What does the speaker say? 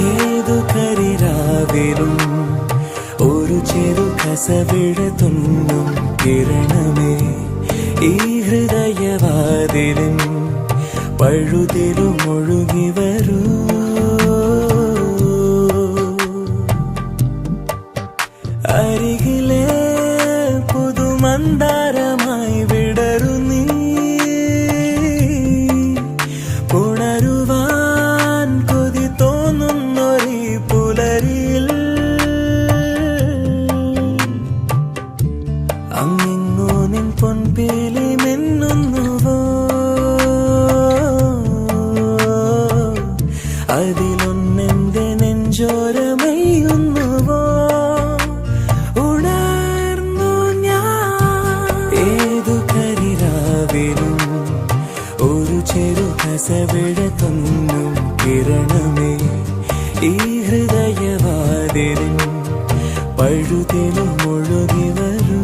ഏതു കരിരാവിലും ഒരു ചെറു കസവിഴ തുന്നും കിരണമേ ഈ ഹൃദയവാതിലും പഴുതിലും ഒഴുകി വരൂ. അരികിലെ പുതുമന്ദാരമായി വിടരു നീ, ഉണരുവാൻ കൊതി തോന്നുന്നൊരീ പുലരിയിൽ. അങ്ങിങ്ങോ നിൻ പൊൻപേലി മിന്നുന്നുവോ, അതിലൊന്നെന്റെ നെഞ്ചോരമയുന്നുവോ. ഉണർന്നു ഞാൻ ഏതു കരിരാവിലും ഒരു ചെറു കസവിഴ തുന്നും കിരണമേ ഈ ഹൃദയവാതിലും പഴുതിലും ഒഴുകി വരൂ.